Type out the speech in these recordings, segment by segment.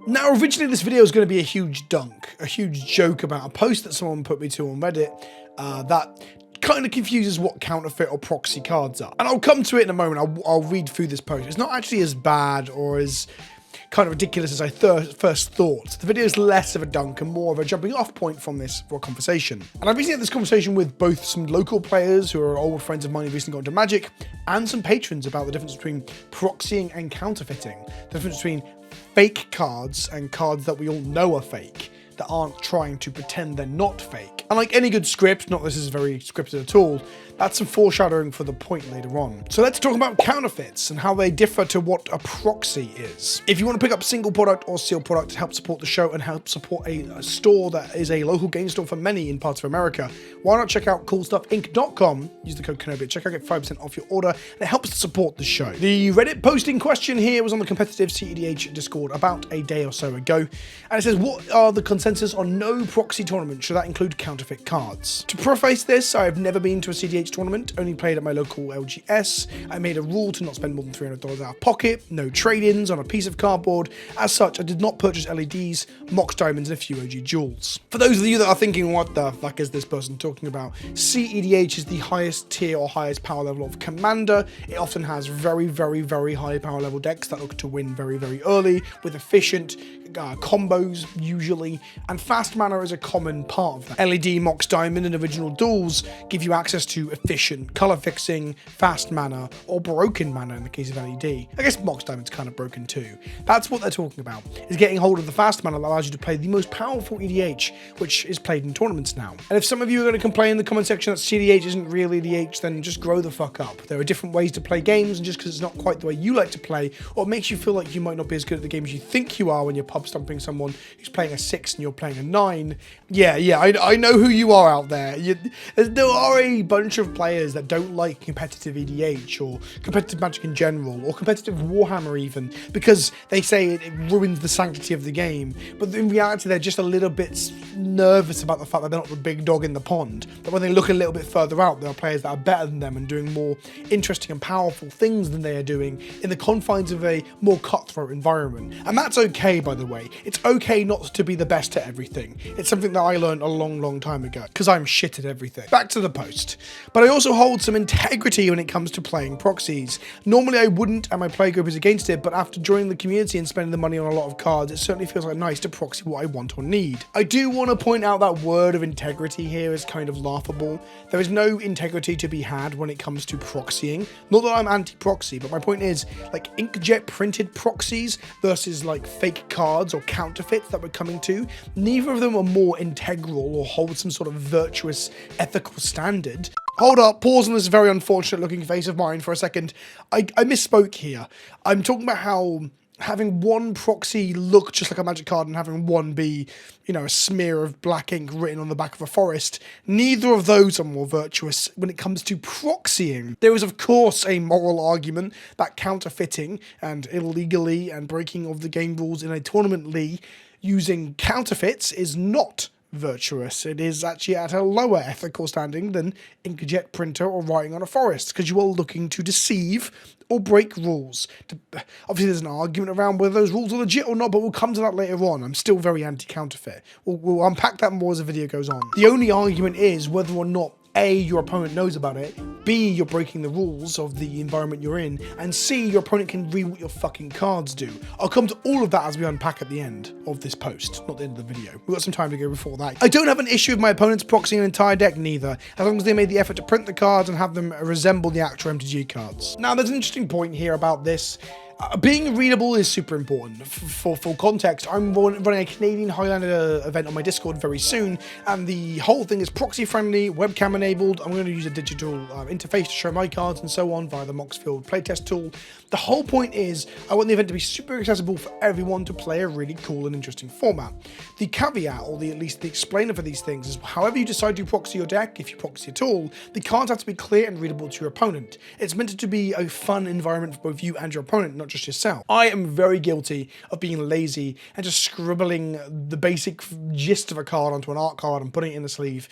Now, originally this video was going to be a huge dunk, a huge joke about a post that someone put me to on Reddit that kind of confuses what counterfeit or proxy cards are. And I'll come to it in a moment. I'll read through this post. It's not actually as bad or as kind of ridiculous as I first thought. The video is less of a dunk and more of a jumping off point from this for a conversation. And I've recently had this conversation with both some local players who are old friends of mine who recently got into Magic and some patrons about the difference between proxying and counterfeiting. The difference between fake cards and cards that we all know are fake, that aren't trying to pretend they're not fake. And like any good script, not this is very scripted at all, that's some foreshadowing for the point later on. So let's talk about counterfeits and how they differ to what a proxy is. If you want to pick up single product or sealed product to help support the show and help support a store that is a local game store for many in parts of America, why not check out coolstuffinc.com, use the code Kenobi at checkout, get 5% off your order, and it helps to support the show. The Reddit post in question here was on the competitive CEDH Discord about a day or so ago, and it says, what are the consensus on no proxy tournament? Should that include counterfeit cards? To preface this, I've never been to a CEDH tournament, only played at my local LGS. I made a rule to not spend more than $300 out of pocket, no trade-ins on a piece of cardboard. As such, I did not purchase LEDs, Mox Diamonds, and a few OG jewels. For those of you that are thinking, what the fuck is this person talking about? CEDH is the highest tier or highest power level of Commander. It often has very, very, very high power level decks that look to win very, very early with efficient combos usually, and fast mana is a common part of that. LED, Mox Diamond, and original duels give you access to efficient color fixing, fast mana, or broken mana in the case of LED. I guess Mox Diamond's kind of broken too. That's what they're talking about, is getting hold of the fast mana that allows you to play the most powerful EDH, which is played in tournaments now. And if some of you are going to complain in the comment section that CEDH isn't real EDH, then just grow the fuck up. There are different ways to play games, and just because it's not quite the way you like to play, or it makes you feel like you might not be as good at the games you think you are when you're pub stomping someone who's playing a 6 and you're playing a 9. I know who you are out there. There are a bunch of players that don't like competitive EDH or competitive Magic in general, or competitive Warhammer even, because they say it ruins the sanctity of the game. But in reality, they're just a little bit nervous about the fact that they're not the big dog in the pond. But when they look a little bit further out, there are players that are better than them and doing more interesting and powerful things than they are doing in the confines of a more cutthroat environment. And that's okay, by the way. It's okay not to be the best at everything. It's something that I learned a long, long time ago, because I'm shit at everything. Back to the post. But I also hold some integrity when it comes to playing proxies. Normally I wouldn't, and my play group is against it, but after joining the community and spending the money on a lot of cards, it certainly feels like nice to proxy what I want or need. I do want to point out that word of integrity here is kind of laughable. There is no integrity to be had when it comes to proxying. Not that I'm anti-proxy, but my point is, like inkjet printed proxies versus like fake cards or counterfeits that we're coming to, neither of them are more integral or hold some sort of virtuous ethical standard. Hold up, pause on this very unfortunate looking face of mine for a second. I misspoke here. I'm talking about how having one proxy look just like a Magic card and having one be, a smear of black ink written on the back of a forest, neither of those are more virtuous when it comes to proxying. There is, of course, a moral argument that counterfeiting and illegally and breaking of the game rules in a tournament league using counterfeits is not virtuous. It is actually at a lower ethical standing than inkjet printer or writing on a forest, because you are looking to deceive or break rules. Obviously, there's an argument around whether those rules are legit or not, but we'll come to that later on. I'm still very anti-counterfeit. We'll unpack that more as the video goes on. The only argument is whether or not A, your opponent knows about it, B, you're breaking the rules of the environment you're in, and C, your opponent can read what your fucking cards do. I'll come to all of that as we unpack at the end of this post, not the end of the video. We've got some time to go before that. I don't have an issue with my opponents proxying an entire deck neither, as long as they made the effort to print the cards and have them resemble the actual MTG cards. Now, there's an interesting point here about this. Being readable is super important. For full context, I'm running a Canadian Highlander event on my Discord very soon, and the whole thing is proxy friendly, webcam enabled. I'm going to use a digital interface to show my cards and so on via the Moxfield playtest tool. The whole point is I want the event to be super accessible for everyone to play a really cool and interesting format. The caveat, or at least the explainer for these things, is however you decide to proxy your deck, if you proxy at all, the cards have to be clear and readable to your opponent. It's meant to be a fun environment for both you and your opponent, not just yourself. I am very guilty of being lazy and just scribbling the basic gist of a card onto an art card and putting it in the sleeve.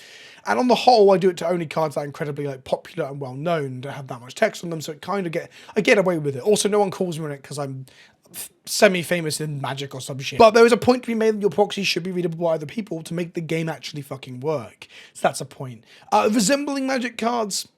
And on the whole, I do it to only cards that are incredibly popular and well known, don't have that much text on them, so I get away with it. Also, no one calls me on it because I'm semi-famous in Magic or some shit. But there is a point to be made that your proxies should be readable by other people to make the game actually fucking work. So that's a point. Resembling Magic cards.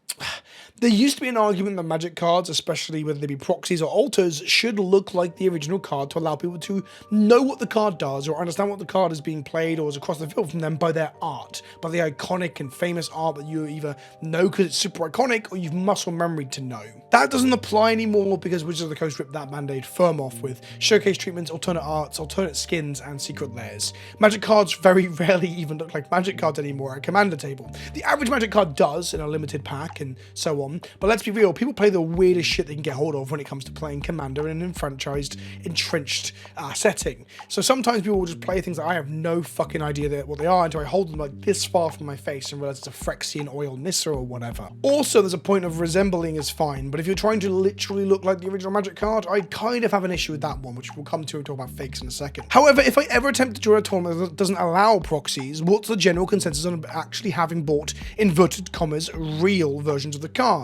There used to be an argument that Magic cards, especially whether they be proxies or alters, should look like the original card to allow people to know what the card does or understand what the card is being played or is across the field from them by their art, by the iconic and famous art that you either know because it's super iconic or you've muscle memory to know. That doesn't apply anymore because Wizards of the Coast ripped that band-aid firm off with showcase treatments, alternate arts, alternate skins, and secret layers. Magic cards very rarely even look like Magic cards anymore at a Commander table. The average Magic card does in a limited pack and so on, but let's be real, people play the weirdest shit they can get hold of when it comes to playing Commander in an enfranchised, entrenched setting. So sometimes people will just play things that I have no fucking idea what they are until I hold them like this far from my face and realize it's a Phyrexian oil Nissa or whatever. Also, there's a point of resembling is fine, but if you're trying to literally look like the original Magic card, I kind of have an issue with that one, which we'll come to and talk about fakes in a second. However, if I ever attempt to join a tournament that doesn't allow proxies, what's the general consensus on actually having bought, inverted commas, real versions of the card?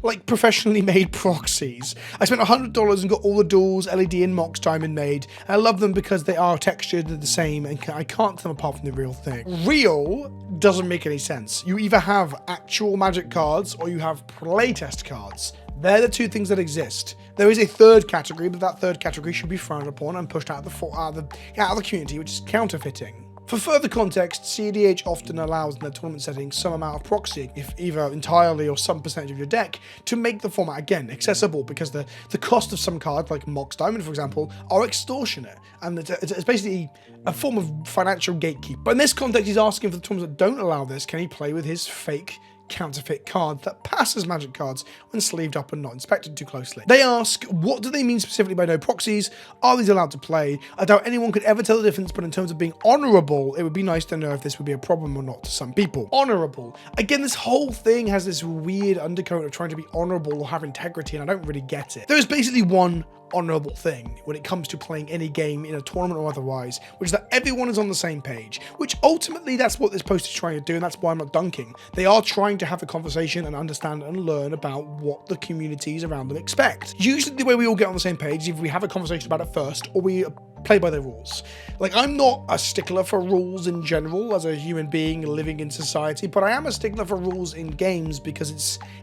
Like professionally made proxies. I spent $100 and got all the duels, LED and Mox Diamond made, and I love them because they are textured, they're the same, and I can't tell them apart from the real thing. Real doesn't make any sense. You either have actual Magic cards or you have playtest cards. They're the two things that exist. There is a third category, but that third category should be frowned upon and pushed out of the community, which is counterfeiting. For further context, CEDH often allows in the tournament setting some amount of proxying, if either entirely or some percentage of your deck, to make the format, again, accessible, because the cost of some cards, like Mox Diamond, for example, are extortionate, and it's basically a form of financial gatekeep. But in this context, he's asking for the tournaments that don't allow this, can he play with his fake counterfeit card that passes Magic cards when sleeved up and not inspected too closely. They ask, what do they mean specifically by no proxies? Are these allowed to play? I doubt anyone could ever tell the difference, but in terms of being honourable, it would be nice to know if this would be a problem or not to some people. Honourable. Again, this whole thing has this weird undercurrent of trying to be honourable or have integrity, and I don't really get it. There is basically one honourable thing when it comes to playing any game in a tournament or otherwise, which is that everyone is on the same page, which ultimately that's what this post is trying to do, and that's why I'm not dunking. They are trying to have a conversation and understand and learn about what the communities around them expect. Usually the way we all get on the same page is if we have a conversation about it first, or we play by the rules. Like, I'm not a stickler for rules in general as a human being living in society, but I am a stickler for rules in games because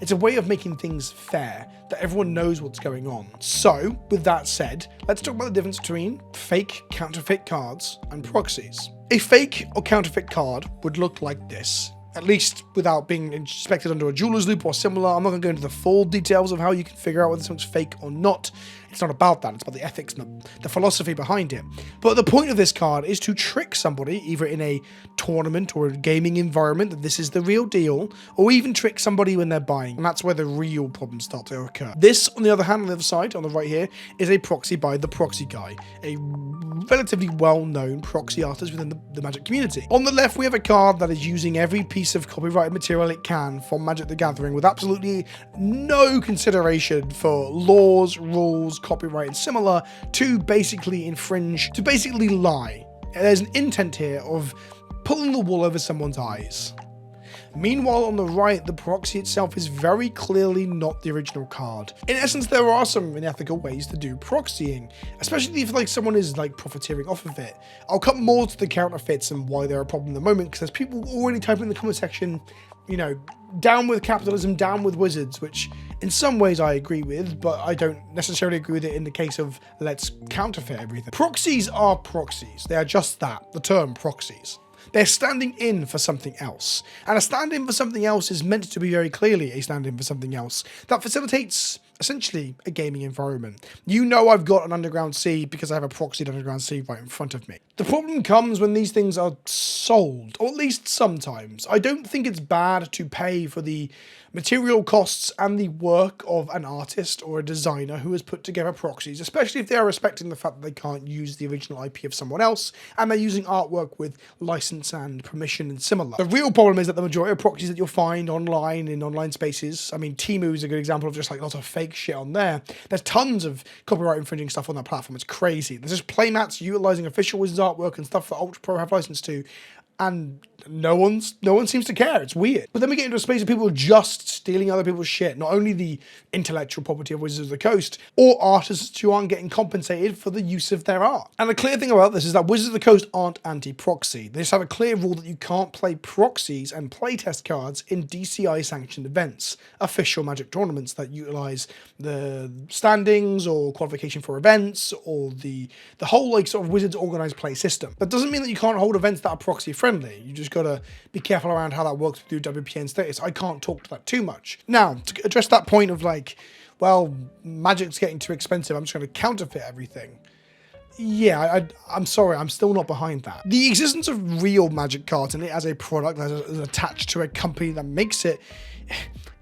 it's a way of making things fair, that everyone knows what's going on. So, with that said, let's talk about the difference between fake counterfeit cards and proxies. A fake or counterfeit card would look like this, at least without being inspected under a jeweler's loop or similar. I'm not going to go into the full details of how you can figure out whether something's fake or not. It's not about that, it's about the ethics and the philosophy behind it. But the point of this card is to trick somebody, either in a tournament or a gaming environment, that this is the real deal, or even trick somebody when they're buying, and that's where the real problems start to occur. This, on the other hand, on the other side, on the right here, is a proxy by the Proxy Guy, a relatively well-known proxy artist within the Magic community. On the left, we have a card that is using every piece of copyrighted material it can from Magic the Gathering with absolutely no consideration for laws, rules, copyright, and similar, to basically infringe, to basically lie. There's an intent here of pulling the wool over someone's eyes. Meanwhile, on the right, the proxy itself is very clearly not the original card. In essence, there are some unethical ways to do proxying, especially if someone is profiteering off of it. I'll come more to the counterfeits and why they're a problem in the moment, because there's people already typing in the comment section, down with capitalism, down with wizards, which in some ways I agree with, but I don't necessarily agree with it in the case of let's counterfeit everything. Proxies are proxies. They are just that, the term proxies. They're standing in for something else. And a stand-in for something else is meant to be very clearly a stand-in for something else that facilitates essentially a gaming environment. You know I've got an Underground Sea because I have a proxied Underground Sea right in front of me. The problem comes when these things are sold, or at least sometimes. I don't think it's bad to pay for the material costs and the work of an artist or a designer who has put together proxies, especially if they are respecting the fact that they can't use the original IP of someone else, and they're using artwork with license and permission and similar. The real problem is that the majority of proxies that you'll find online in online spaces, I mean, Temu is a good example of just lots of fake shit on there. There's tons of copyright infringing stuff on that platform. It's crazy. There's just playmats utilizing official Wizards artwork and stuff that Ultra Pro have license to. and no one seems to care. It's weird. But then we get into a space of people just stealing other people's shit, not only the intellectual property of Wizards of the Coast, or artists who aren't getting compensated for the use of their art. And the clear thing about this is that Wizards of the Coast aren't anti-proxy. They just have a clear rule that you can't play proxies and playtest cards in DCI sanctioned events, official Magic tournaments that utilize the standings or qualification for events or the whole like sort of Wizards organized play system. That doesn't mean that you can't hold events that are proxy friendly. You just gotta be careful around how that works with your WPN status. I can't talk to that too much. Now, to address that point of like, well, Magic's getting too expensive, I'm just gonna counterfeit everything. Yeah, I'm sorry, I'm still not behind that. The existence of real Magic cards and it as a product that is attached to a company that makes it,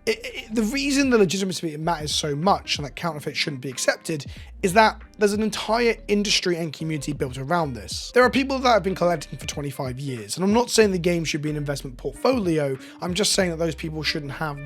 the reason the legitimacy matters so much and that counterfeit shouldn't be accepted is that there's an entire industry and community built around this. There are people that have been collecting for 25 years, and I'm not saying the game should be an investment portfolio, I'm just saying that those people shouldn't have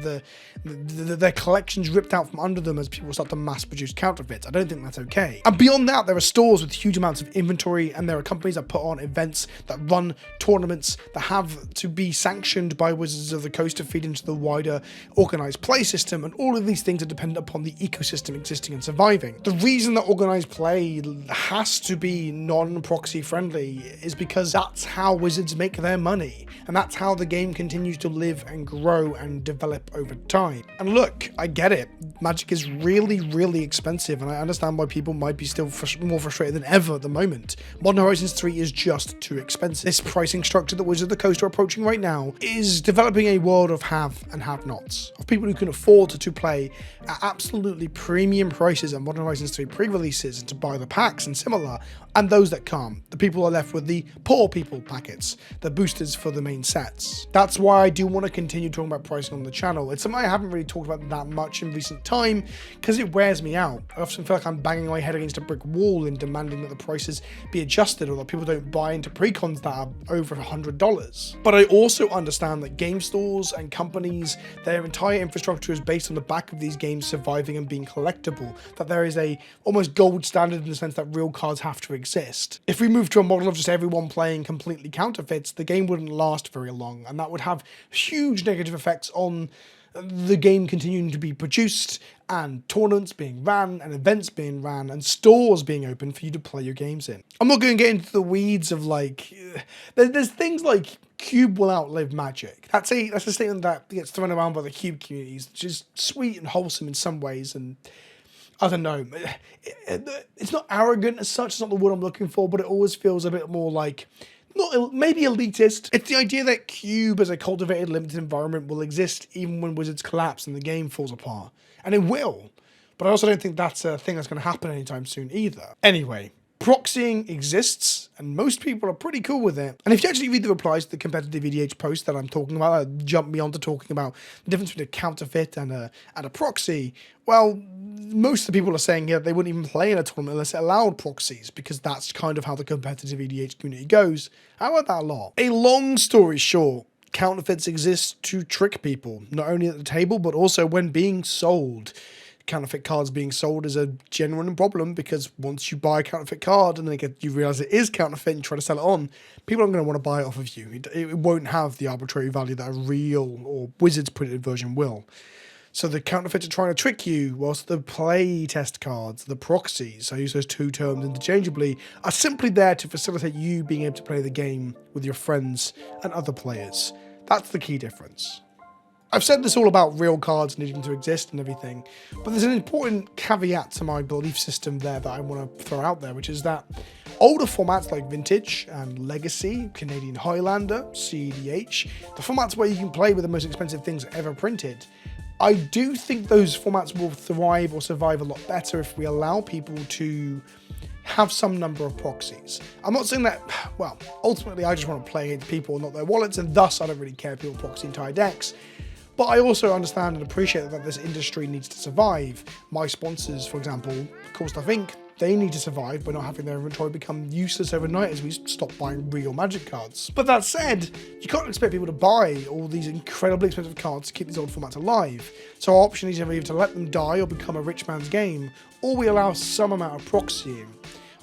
their collections ripped out from under them as people start to mass produce counterfeits. I don't think that's okay. And beyond that, there are stores with huge amounts of inventory, and there are companies that put on events, that run tournaments, that have to be sanctioned by Wizards of the Coast to feed into the wider organized play system, and all of these things are dependent upon the ecosystem existing and surviving. The reason that organized play has to be non-proxy friendly is because that's how Wizards make their money, and that's how the game continues to live and grow and develop over time. And look, I get it, Magic is really, really expensive, and I understand why people might be still more frustrated than ever at the moment. Modern Horizons 3 is just too expensive. This pricing structure that Wizards of the Coast are approaching right now is developing a world of have and have-nots, of people who can afford to play at absolutely premium prices at Modern Horizons 3 pre-releases and to buy the packs and similar, and those that can't. The people are left with the poor people packets, the boosters for the main sets. That's why I do want to continue talking about pricing on the channel. It's something I haven't really talked about that much in recent time because it wears me out. I often feel like I'm banging my head against a brick wall and demanding that the prices be adjusted or that people don't buy into precons that are over $100. But I also understand that game stores and companies, their entire infrastructure is based on the back of these games surviving and being collectible, that there is a almost gold standard in the sense that real cards have to exist. If we move to a model of just everyone playing completely counterfeits, the game wouldn't last very long, and that would have huge negative effects on the game continuing to be produced, and tournaments being ran, and events being ran, and stores being open for you to play your games in. I'm not going to get into the weeds of like, there's things like Cube will outlive Magic. That's a statement that gets thrown around by the Cube communities, which is sweet and wholesome in some ways, and I don't know, it's not arrogant as such, it's not the word I'm looking for, but it always feels a bit more like, not maybe elitist. It's the idea that Cube as a cultivated limited environment will exist even when Wizards collapse and the game falls apart. And it will. But I also don't think that's a thing that's going to happen anytime soon either. Anyway, proxying exists, and most people are pretty cool with it. And if you actually read the replies to the competitive EDH post that I'm talking about, that jump me onto talking about the difference between a counterfeit and a proxy, well, most of the people are saying here they wouldn't even play in a tournament unless it allowed proxies, because that's kind of how the competitive EDH community goes. I like that a lot. A long story short, counterfeits exist to trick people, not only at the table, but also when being sold. Counterfeit cards being sold is a genuine problem, because once you buy a counterfeit card and then you realize it is counterfeit and try to sell it on, people aren't going to want to buy it off of you. It won't have the arbitrary value that a real or Wizards printed version will. So the counterfeits are trying to trick you, whilst the play test cards, the proxies, I use those two terms interchangeably, are simply there to facilitate you being able to play the game with your friends and other players. That's the key difference. I've said this all about real cards needing to exist and everything, but there's an important caveat to my belief system there that I want to throw out there, which is that older formats like Vintage and Legacy, Canadian Highlander, CEDH, the formats where you can play with the most expensive things ever printed, I do think those formats will thrive or survive a lot better if we allow people to have some number of proxies. I'm not saying that, well, ultimately I just want to play against people, not their wallets, and thus I don't really care if people proxy entire decks. But I also understand and appreciate that this industry needs to survive. My sponsors, for example, Cool Stuff Inc., they need to survive by not having their inventory become useless overnight as we stop buying real Magic cards. But that said, you can't expect people to buy all these incredibly expensive cards to keep these old formats alive. So our option is either to let them die or become a rich man's game, or we allow some amount of proxying.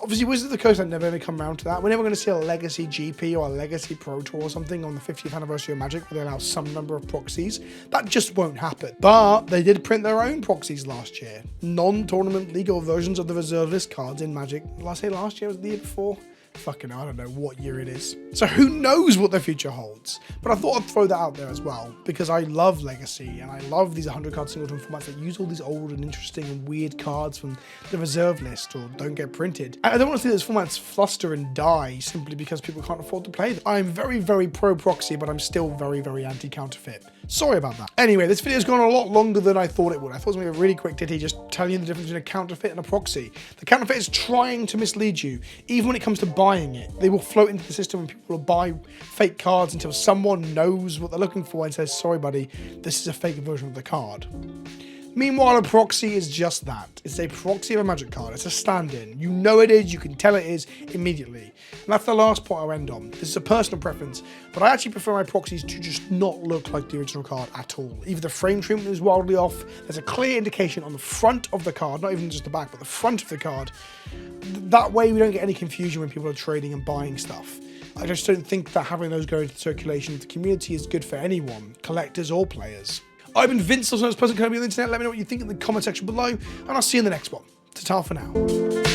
Obviously, Wizards of the Coast are never going to come around to that. We're never going to see a Legacy GP or a Legacy Pro Tour or something on the 50th anniversary of Magic where they allow some number of proxies. That just won't happen. But they did print their own proxies last year. Non-tournament legal versions of the reserve list cards in Magic. Did I say last year? Was it the year before? Fucking hell, I don't know what year it is. So who knows what the future holds? But I thought I'd throw that out there as well, because I love Legacy, and I love these 100-card singleton formats that use all these old and interesting and weird cards from the reserve list or don't get printed. And I don't want to see those formats fluster and die simply because people can't afford to play them. I'm very, very pro-proxy, but I'm still very, very anti-counterfeit. Sorry about that. Anyway, this video's gone a lot longer than I thought it would. I thought it was going to be a really quick ditty just telling you the difference between a counterfeit and a proxy. The counterfeit is trying to mislead you, even when it comes to buying it. They will float into the system and people will buy fake cards until someone knows what they're looking for and says, sorry buddy, this is a fake version of the card. Meanwhile, a proxy is just that. It's a proxy of a Magic card. It's a stand-in. You know it is, you can tell it is immediately. And that's the last point I'll end on. This is a personal preference, but I actually prefer my proxies to just not look like the original card at all. Either the frame treatment is wildly off, there's a clear indication on the front of the card, not even just the back, but the front of the card. That way we don't get any confusion when people are trading and buying stuff. I just don't think that having those go into circulation with the community is good for anyone, collectors or players. I've been Vince, also known as PleasantKenobi on the internet. Let me know what you think in the comment section below, and I'll see you in the next one. Ta-ta for now.